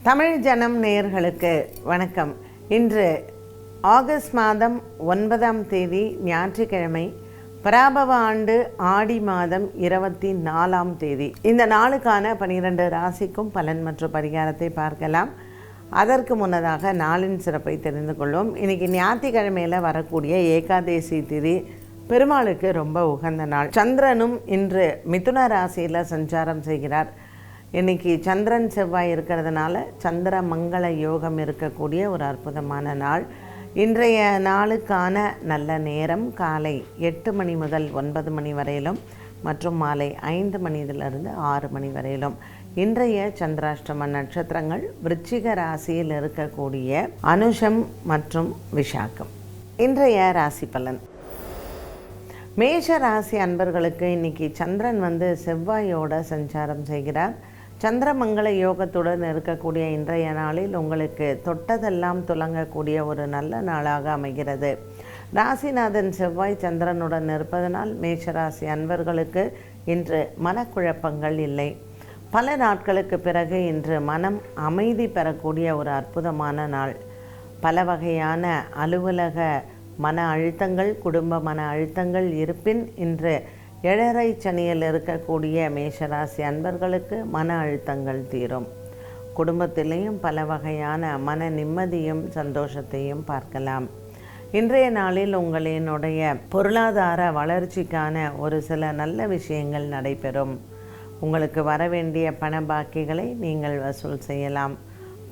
தமிழ் ஜனம் நேயர்களுக்கு வணக்கம். இன்று ஆகஸ்ட் மாதம் 9ஆம் தேதி ஞாயிற்றுக்கிழமை, பராபவ ஆண்டு ஆடி மாதம் 24ஆம் தேதி. இந்த நாளுக்கான 12 ராசிக்கும் பலன் மற்றும் பரிகாரத்தை பார்க்கலாம். அதற்கு முன்னதாக நாளின் சிறப்பை தெரிந்து கொள்வோம். இன்றைக்கி ஞாயிற்றுக்கிழமையில் வரக்கூடிய ஏகாதேசி திதி பெருமாளுக்கு ரொம்ப உகந்த நாள். சந்திரனும் இன்று மிதுன ராசியில் சஞ்சாரம் செய்கிறார். இன்றைக்கி சந்திரன் செவ்வாய் இருக்கிறதுனால சந்திர மங்கள யோகம் இருக்கக்கூடிய ஒரு அற்புதமான நாள். இன்றைய நாளுக்கான நல்ல நேரம் காலை 8 மணி முதல் 9 மணி வரையிலும் மற்றும் மாலை 5 மணியிலிருந்து 6 மணி வரையிலும். இன்றைய சந்திராஷ்டம நட்சத்திரங்கள் விருச்சிக ராசியில் இருக்கக்கூடிய அனுஷம் மற்றும் விஷாகம். இன்றைய ராசி பலன். மேஷ ராசி அன்பர்களுக்கு இன்றைக்கி சந்திரன் செவ்வாயோட சஞ்சாரம் செய்கிறார். சந்திரமங்கள யோகத்துடன் இருக்கக்கூடிய இன்றைய நாளில் உங்களுக்கு தொட்டதெல்லாம் துலங்கக்கூடிய ஒரு நல்ல நாளாக அமைகிறது. ராசிநாதன் செவ்வாய் சந்திரனுடன் இருப்பதனால் மேஷராசி அன்பர்களுக்கு இன்று மனக்குழப்பங்கள் இல்லை. பல நாட்களுக்கு பிறகு இன்று மனம் அமைதி பெறக்கூடிய ஒரு அற்புதமான நாள். பல வகையான அலுவலக மன அழுத்தங்கள், குடும்ப மன அழுத்தங்கள் இருப்பின் இன்று 7.5 சனியில் இருக்கக்கூடிய மேஷராசி அன்பர்களுக்கு மன அழுத்தங்கள் தீரும். குடும்பத்திலேயும் பல வகையான மன நிம்மதியும் சந்தோஷத்தையும் பார்க்கலாம். இன்றைய நாளில் உங்களினுடைய பொருளாதார வளர்ச்சிக்கான ஒரு சில நல்ல விஷயங்கள் நடைபெறும். உங்களுக்கு வரவேண்டிய பண பாக்கிகளை நீங்கள் வசூல் செய்யலாம்.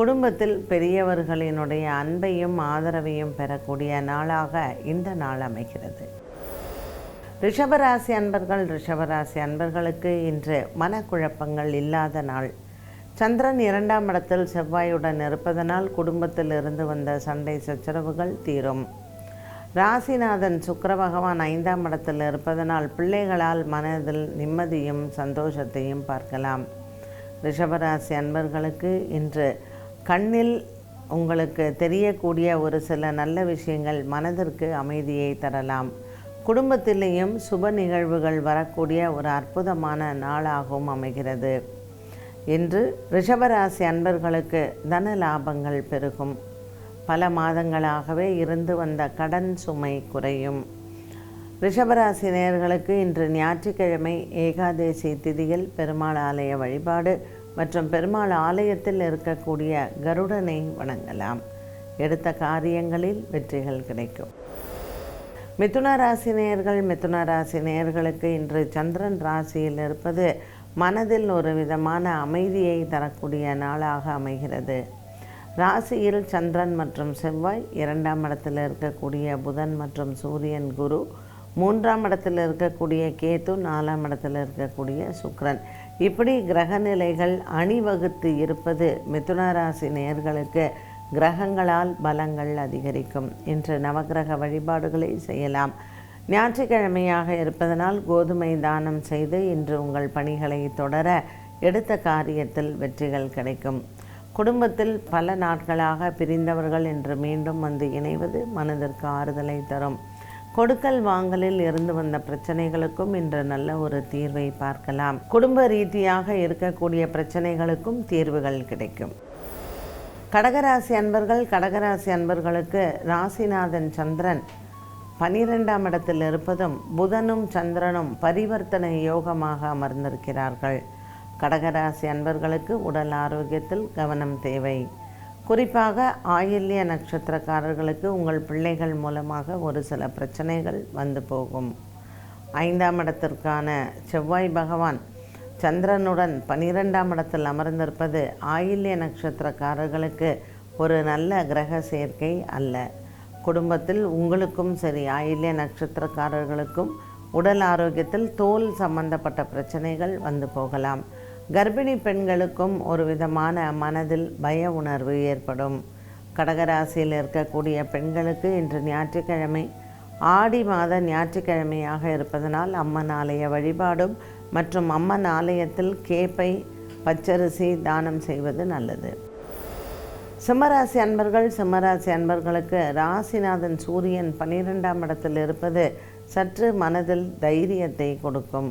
குடும்பத்தில் பெரியவர்களினுடைய அன்பையும் ஆதரவையும் பெறக்கூடிய நாளாக இந்த நாள் அமைகிறது. ரிஷபராசி அன்பர்களுக்கு இன்று மனக்குழப்பங்கள் இல்லாத நாள். சந்திரன் 2ஆம் இடத்தில் செவ்வாயுடன் இருப்பதனால் குடும்பத்தில் இருந்து வந்த சண்டை சச்சரவுகள் தீரும். ராசிநாதன் சுக்கிர பகவான் 5ஆம் இடத்தில் இருப்பதனால் பிள்ளைகளால் மனதில் நிம்மதியும் சந்தோஷத்தையும் பார்க்கலாம். ரிஷபராசி அன்பர்களுக்கு இன்று கண்ணில் உங்களுக்கு தெரியக்கூடிய ஒரு சில நல்ல விஷயங்கள் மனதிற்கு அமைதியை தரலாம். குடும்பத்திலேயும் சுப நிகழ்வுகள் வரக்கூடிய ஒரு அற்புதமான நாளாகவும் அமைகிறது. இன்று ரிஷபராசி அன்பர்களுக்கு தன லாபங்கள் பெருகும். பல மாதங்களாகவே இருந்து வந்த கடன் சுமை குறையும். ரிஷபராசி நேயர்களுக்கு இன்று ஞாயிற்றுக்கிழமை ஏகாதேசி திதியில் பெருமாள் ஆலய வழிபாடு மற்றும் பெருமாள் ஆலயத்தில் இருக்கக்கூடிய கருடனை வணங்கலாம். எடுத்த காரியங்களில் வெற்றிகள் கிடைக்கும். மிதுன ராசி நேயர்களுக்கு இன்று சந்திரன் ராசியில் இருப்பது மனதில் ஒரு விதமான அமைதியை தரக்கூடிய நாளாக அமைகிறது. ராசியில் சந்திரன் மற்றும் செவ்வாய், 2ஆம் இடத்தில் இருக்கக்கூடிய புதன் மற்றும் சூரியன், குரு, 3ஆம் இடத்தில் இருக்கக்கூடிய கேது, 4ஆம் இடத்தில் இருக்கக்கூடிய சுக்கிரன், இப்படி கிரகநிலைகள் அணிவகுத்து இருப்பது மிதுன ராசி நேயர்களுக்கு கிரகங்களால் பலங்கள் அதிகரிக்கும். இன்று நவகிரக வழிபாடுகளை செய்யலாம். ஞாயிற்றுக்கிழமையாக இருப்பதனால் கோதுமை தானம் செய்து இன்று உங்கள் பணிகளை தொடர எடுத்த காரியத்தில் வெற்றிகள் கிடைக்கும். குடும்பத்தில் பல நாட்களாக பிரிந்தவர்கள் இன்று மீண்டும் இணைவது மனதிற்கு ஆறுதலை தரும். கொடுக்கல் வாங்கலில் இருந்து வந்த பிரச்சனைகளுக்கும் இன்று நல்ல ஒரு தீர்வை பார்க்கலாம். குடும்ப ரீதியாக இருக்கக்கூடிய பிரச்சனைகளுக்கும் தீர்வுகள் கிடைக்கும். கடகராசி அன்பர்களுக்கு ராசிநாதன் சந்திரன் 12ஆம் இடத்தில் இருப்பதும் புதனும் சந்திரனும் பரிவர்த்தனை யோகமாக அமர்ந்திருக்கிறார்கள். கடகராசி அன்பர்களுக்கு உடல் ஆரோக்கியத்தில் கவனம் தேவை. குறிப்பாக ஆயில்ய நட்சத்திரக்காரர்களுக்கு உங்கள் பிள்ளைகள் மூலமாக ஒரு சில பிரச்சனைகள் வந்து போகும். 5ஆம் இடத்திற்கான செவ்வாய் பகவான் சந்திரனுடன் 12ஆம் இடத்தில் அமர்ந்திருப்பது ஆயில்ய நட்சத்திரக்காரர்களுக்கு ஒரு நல்ல கிரக சேர்க்கை அல்ல. குடும்பத்தில் உங்களுக்கும் சரி, ஆயில்ய நட்சத்திரக்காரர்களுக்கும் உடல் ஆரோக்கியத்தில் தோல் சம்பந்தப்பட்ட பிரச்சனைகள் வந்து போகலாம். கர்ப்பிணி பெண்களுக்கும் ஒரு விதமான மனதில் பய உணர்வு ஏற்படும். கடகராசியில் இருக்கக்கூடிய பெண்களுக்கு இன்று ஞாயிற்றுக்கிழமை ஆடி மாத ஞாயிற்றுக்கிழமையாக இருப்பதனால் அம்மன் ஆலய வழிபாடும் மற்றும் அம்மன் ஆலயத்தில் கேப்பை, பச்சரிசி தானம் செய்வது நல்லது. சிம்மராசி அன்பர்களுக்கு ராசிநாதன் சூரியன் 12ஆம் இடத்தில் இருப்பது சற்று மனதில் தைரியத்தை கொடுக்கும்.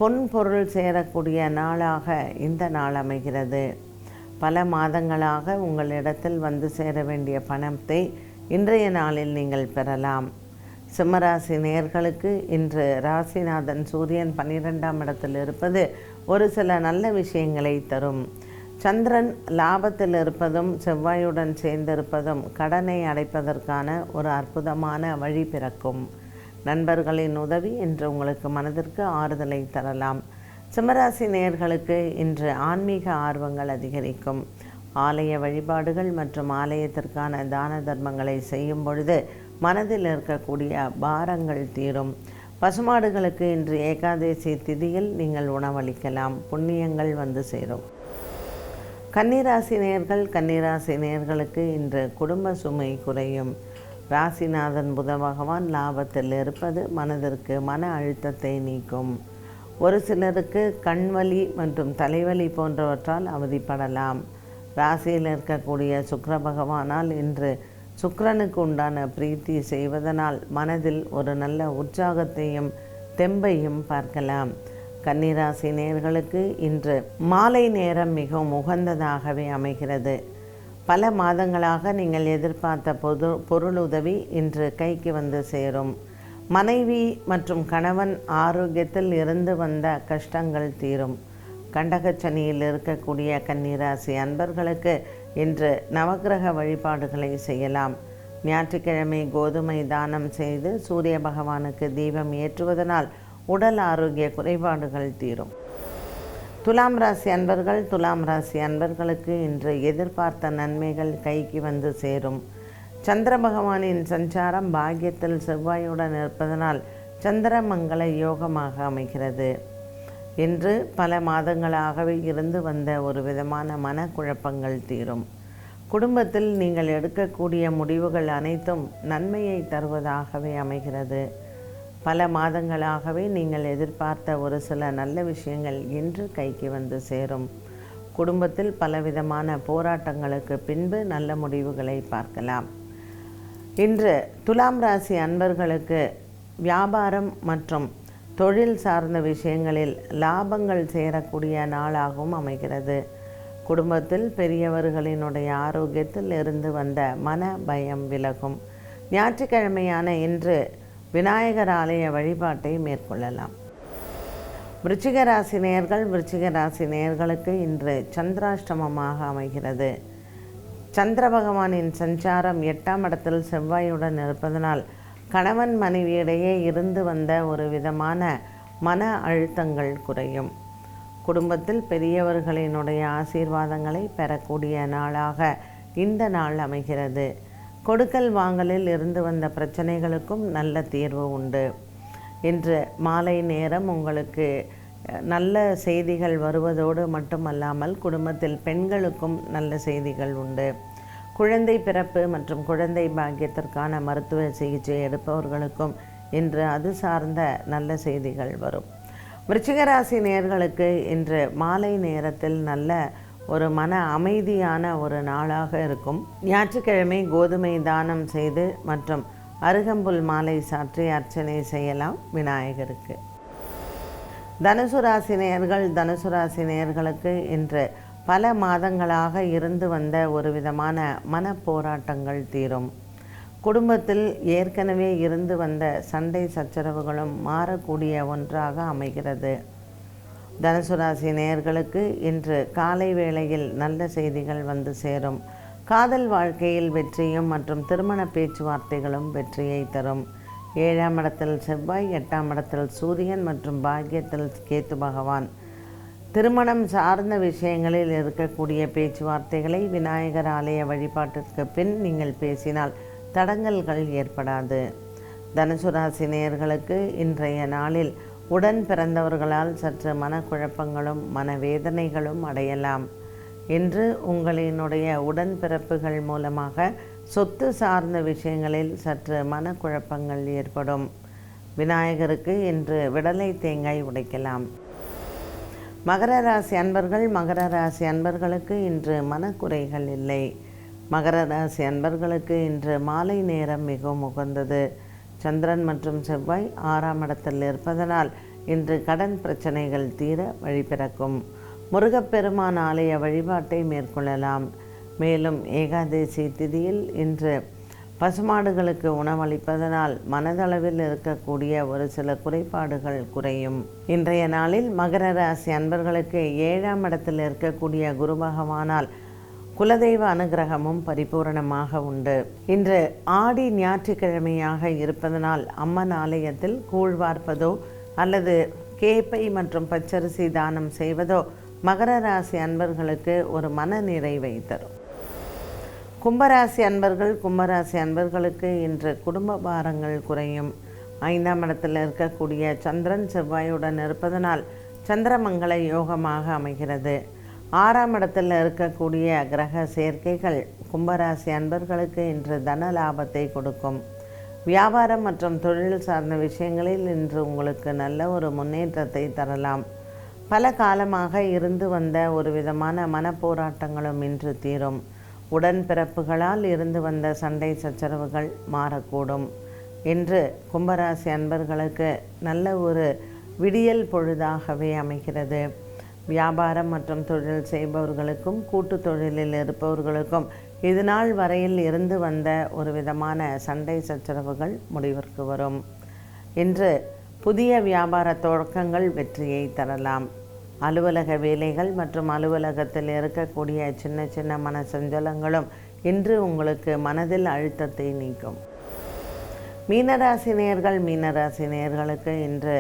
பொன் பொருள் சேரக்கூடிய நாளாக இந்த நாள் அமைகிறது. பல மாதங்களாக உங்களிடத்தில் வந்து சேர வேண்டிய பணத்தை இன்றைய நாளில் நீங்கள் பெறலாம். சிம்மராசி நேயர்களுக்கு இன்று ராசிநாதன் சூரியன் 12ஆம் இடத்தில் இருப்பது ஒரு சில நல்ல விஷயங்களை தரும். சந்திரன் லாபத்தில் இருப்பதும் செவ்வாயுடன் சேர்ந்திருப்பதும் கடனை அடைப்பதற்கான ஒரு அற்புதமான வழி பிறக்கும். நண்பர்களின் உதவி இன்று உங்களுக்கு மனதிற்கு ஆறுதலை தரலாம். சிம்மராசி நேயர்களுக்கு இன்று ஆன்மீக ஆர்வங்கள் அதிகரிக்கும். ஆலய வழிபாடுகள் மற்றும் ஆலயத்திற்கான தான தர்மங்களை செய்யும் பொழுது மனதில் இருக்கக்கூடிய பாரங்கள் தீரும். பசுமாடுகளுக்கு இன்று ஏகாதசி திதியில் நீங்கள் உணவளிக்கலாம். புண்ணியங்கள் வந்து சேரும். கன்னிராசி நேயர்களுக்கு இன்று குடும்ப சுமை குறையும். ராசிநாதன் புத பகவான் லாபத்தில் இருப்பது மனதிற்கு மன அழுத்தத்தை நீக்கும். ஒரு சிலருக்கு கண்வலி மற்றும் தலைவலி போன்றவற்றால் அவதிப்படலாம். ராசியில் இருக்கக்கூடிய சுக்கிர பகவானால் இன்று சுக்கிரனுக்கு உண்டான பிரீத்தி செய்வதனால் மனதில் ஒரு நல்ல உற்சாகத்தையும் தெம்பையும் பார்க்கலாம். கன்னிராசி நேயர்களுக்கு இன்று மாலை நேரம் மிகவும் உகந்ததாகவே அமைகிறது. பல மாதங்களாக நீங்கள் எதிர்பார்த்த பொருளுதவி இன்று கைக்கு வந்து சேரும். மனைவி மற்றும் கணவன் ஆரோக்கியத்தில் இருந்து வந்த கஷ்டங்கள் தீரும். கண்டகச்சனியில் இருக்கக்கூடிய கன்னிராசி அன்பர்களுக்கு இன்று நவக்கிரக வழிபாடுகளை செய்யலாம். ஞாயிற்றுக்கிழமை கோதுமை தானம் செய்து சூரிய பகவானுக்கு தீபம் ஏற்றுவதனால் உடல் ஆரோக்கிய குறைபாடுகள் தீரும். துலாம் ராசி அன்பர்களுக்கு இன்று எதிர்பார்த்த நன்மைகள் கைக்கு வந்து சேரும். சந்திர பகவானின் சஞ்சாரம் பாக்கியத்தில் செவ்வாயுடன் இருப்பதனால் சந்திரமங்கல யோகமாக அமைகிறது. இன்று பல மாதங்களாகவே இருந்து வந்த ஒரு விதமான மனக்குழப்பங்கள் தீரும். குடும்பத்தில் நீங்கள் எடுக்கக்கூடிய முடிவுகள் அனைத்தும் நன்மையை தருவதாகவே அமைகிறது. பல மாதங்களாகவே நீங்கள் எதிர்பார்த்த ஒரு சில நல்ல விஷயங்கள் இன்று கைக்கு வந்து சேரும். குடும்பத்தில் பலவிதமான போராட்டங்களுக்கு பின்பு நல்ல முடிவுகளை பார்க்கலாம். இன்று துலாம் ராசி அன்பர்களுக்கு வியாபாரம் மற்றும் தொழில் சார்ந்த விஷயங்களில் லாபங்கள் சேரக்கூடிய நாளாகவும் அமைகிறது. குடும்பத்தில் பெரியவர்களினுடைய ஆரோக்கியத்தில் இருந்து வந்த மன பயம் விலகும். ஞாயிற்றுக்கிழமையான இன்று விநாயகர் ஆலய வழிபாட்டை மேற்கொள்ளலாம். விருச்சிக ராசி நேயர்களுக்கு இன்று சந்திராஷ்டமமாக அமைகிறது. சந்திர பகவானின் சஞ்சாரம் 8ஆம் இடத்தில் செவ்வாயுடன் இருப்பதனால் கணவன் மனைவியிடையே இருந்து வந்த ஒரு விதமான மன அழுத்தங்கள் குறையும். குடும்பத்தில் பெரியவர்களினுடைய ஆசீர்வாதங்களை பெறக்கூடிய நாளாக இந்த நாள் அமைகிறது. கொடுக்கல் வாங்கலில் இருந்து வந்த பிரச்சனைகளுக்கும் நல்ல தீர்வு உண்டு. இன்று மாலை நேரம் உங்களுக்கு நல்ல செய்திகள் வருவதோடு மட்டுமல்லாமல் குடும்பத்தில் பெண்களுக்கும் நல்ல செய்திகள் உண்டு. குழந்தை பிறப்பு மற்றும் குழந்தை பாக்கியத்திற்கான மருத்துவ சிகிச்சை எடுப்பவர்களுக்கும் இன்று அது சார்ந்த நல்ல செய்திகள் வரும். விருச்சிக ராசி நேயர்களுக்கு இன்று மாலை நேரத்தில் நல்ல ஒரு மன அமைதியான ஒரு நாளாக இருக்கும். ஞாயிற்றுக்கிழமை கோதுமை தானம் செய்து மற்றும் அருகம்புல் மாலை சாற்றி அர்ச்சனை செய்யலாம் விநாயகருக்கு. தனுசு ராசி நேயர்களுக்கு இன்று பல மாதங்களாக இருந்து வந்த ஒரு விதமான மனப்போராட்டங்கள் தீரும். குடும்பத்தில் ஏற்கனவே இருந்து வந்த சண்டை சச்சரவுகளும் மாறக்கூடிய ஒன்றாக அமைகிறது. தனுசு ராசி நேயர்களுக்கு இன்று காலை வேளையில் நல்ல செய்திகள் வந்து சேரும். காதல் வாழ்க்கையில் வெற்றியும் மற்றும் திருமண பேச்சுவார்த்தைகளும் வெற்றியை தரும். 7ஆம் இடத்தில் செவ்வாய், 8ஆம் இடத்தில் சூரியன் மற்றும் பாக்கியத்தில் கேத்து பகவான். திருமணம் சார்ந்த விஷயங்களில் இருக்கக்கூடிய பேச்சுவார்த்தைகளை விநாயகர் ஆலய வழிபாட்டிற்கு பின் நீங்கள் பேசினால் தடங்கல்கள் ஏற்படாது. தனுசு ராசி நேயர்களுக்கு இன்றைய நாளில் உடன் பிறந்தவர்களால் சற்று மனக்குழப்பங்களும் மனவேதனைகளும் அடையலாம். இன்று உங்களினுடைய உடன்பிறப்புகள் மூலமாக சொத்து சார்ந்த விஷயங்களில் சற்று மனக்குழப்பங்கள் ஏற்படும். விநாயகருக்கு இன்று விடலை தேங்காய் உடைக்கலாம். மகர ராசி அன்பர்களுக்கு இன்று மனக்குறைகள் இல்லை. மகர ராசி அன்பர்களுக்கு இன்று மாலை நேரம் மிகவும் உகந்தது. சந்திரன் மற்றும் செவ்வாய் 6ஆம் இடத்தில் இருப்பதனால் இன்று கடன் பிரச்சனைகள் தீர வழி பிறக்கும். முருகப்பெருமான் ஆலய வழிபாட்டை மேற்கொள்ளலாம். மேலும் ஏகாதசி திதியில் இன்று பசுமாடுகளுக்கு உணவளிப்பதனால் மனதளவில் இருக்கக்கூடிய ஒரு சில குறைபாடுகள் குறையும். இன்றைய நாளில் மகர ராசி அன்பர்களுக்கு 7ஆம் இடத்தில் இருக்கக்கூடிய குரு பகவானால் குலதெய்வ அனுகிரகமும் பரிபூரணமாக உண்டு. இன்று ஆடி ஞாயிற்றுக்கிழமையாக இருப்பதனால் அம்மன் ஆலயத்தில் கூழ் வார்ப்பதோ அல்லது கேப்பை மற்றும் பச்சரிசி தானம் செய்வதோ மகர ராசி அன்பர்களுக்கு ஒரு மன நிறைவை தரும். கும்பராசி அன்பர்களுக்கு இன்று குடும்ப பாரங்கள் குறையும். 5ஆம் இடத்தில் இருக்கக்கூடிய சந்திரன் செவ்வாயுடன் இருப்பதனால் சந்திரமங்கள யோகமாக அமைகிறது. 6ஆம் இடத்தில் இருக்கக்கூடிய கிரக சேர்க்கைகள் கும்பராசி அன்பர்களுக்கு இன்று தன லாபத்தை கொடுக்கும். வியாபாரம் மற்றும் தொழில் சார்ந்த விஷயங்களில் இன்று உங்களுக்கு நல்ல ஒரு முன்னேற்றத்தை தரலாம். பல காலமாக இருந்து வந்த ஒரு விதமான மனப்போராட்டங்களும் இன்று தீரும். உடன்பிறப்புகளால் இருந்து வந்த சண்டை சச்சரவுகள் மாறக்கூடும். இன்று கும்பராசி அன்பர்களுக்கு நல்ல ஒரு விடியல் பொழுதாகவே அமைகிறது. வியாபாரம் மற்றும் தொழில் செய்பவர்களுக்கும் கூட்டு தொழிலில் இருப்பவர்களுக்கும் இது நாள் வரையில் இருந்து வந்த ஒரு விதமான சண்டை சச்சரவுகள் முடிவிற்கு வரும். இன்று புதிய வியாபார தொடக்கங்கள் வெற்றியை தரலாம். அலுவலக வேலைகள் மற்றும் அலுவலகத்தில் இருக்கக்கூடிய சின்ன சின்ன மன சஞ்சலங்களும் இன்று உங்களுக்கு மனதில் அழுத்தத்தை நீக்கும். மீனராசி நேயர்களுக்கு இன்று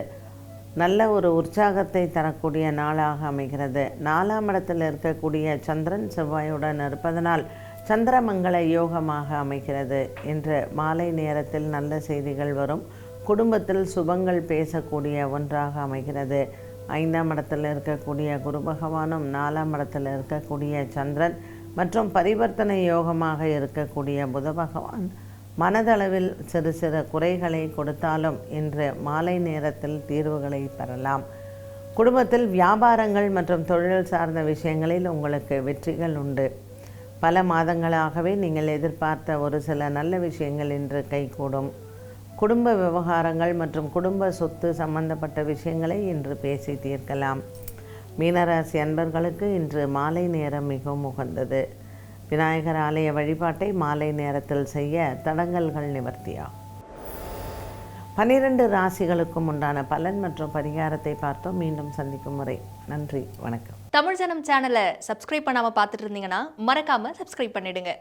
நல்ல ஒரு உற்சாகத்தை தரக்கூடிய நாளாக அமைகிறது. 4ஆம் இடத்தில் இருக்கக்கூடிய சந்திரன் செவ்வாயுடன் இருப்பதனால் சந்திரமங்கள யோகமாக அமைகிறது. இன்று மாலை நேரத்தில் நல்ல செய்திகள் வரும். குடும்பத்தில் சுபங்கள் பேசக்கூடிய ஒன்றாக அமைகிறது. 5ஆம் இடத்தில் இருக்கக்கூடிய குரு பகவானும் 4ஆம் இடத்தில் இருக்கக்கூடிய சந்திரன் மற்றும் பரிவர்த்தனை யோகமாக இருக்கக்கூடிய புத பகவான் மனதளவில் சிறு சிறு குறைகளை கொடுத்தாலும் இன்று மாலை நேரத்தில் தீர்வுகளை பெறலாம். குடும்பத்தில் வியாபாரங்கள் மற்றும் தொழில் சார்ந்த விஷயங்களில் உங்களுக்கு வெற்றிகள் உண்டு. பல மாதங்களாகவே நீங்கள் எதிர்பார்த்த ஒரு சில நல்ல விஷயங்கள் இன்று கைகூடும். குடும்ப விவகாரங்கள் மற்றும் குடும்ப சொத்து சம்பந்தப்பட்ட விஷயங்களை இன்று பேசி தீர்க்கலாம். மீனராசி அன்பர்களுக்கு இன்று மாலை நேரம் மிகவும் உகந்தது. விநாயகர் ஆலய வழிபாட்டை மாலை நேரத்தில் செய்ய தடங்கல்கள் நிவர்த்தியாகும். 12 ராசிகளுக்கும் உண்டான பலன் மற்றும் பரிகாரத்தை பார்த்தோம். மீண்டும் சந்திக்கும் முறை நன்றி, வணக்கம். தமிழ் ஜனம் சேனலை சப்ஸ்கிரைப் பண்ணாம பார்த்துட்டு இருந்தீங்கன்னா மறக்காம சப்ஸ்கிரைப் பண்ணிடுங்க.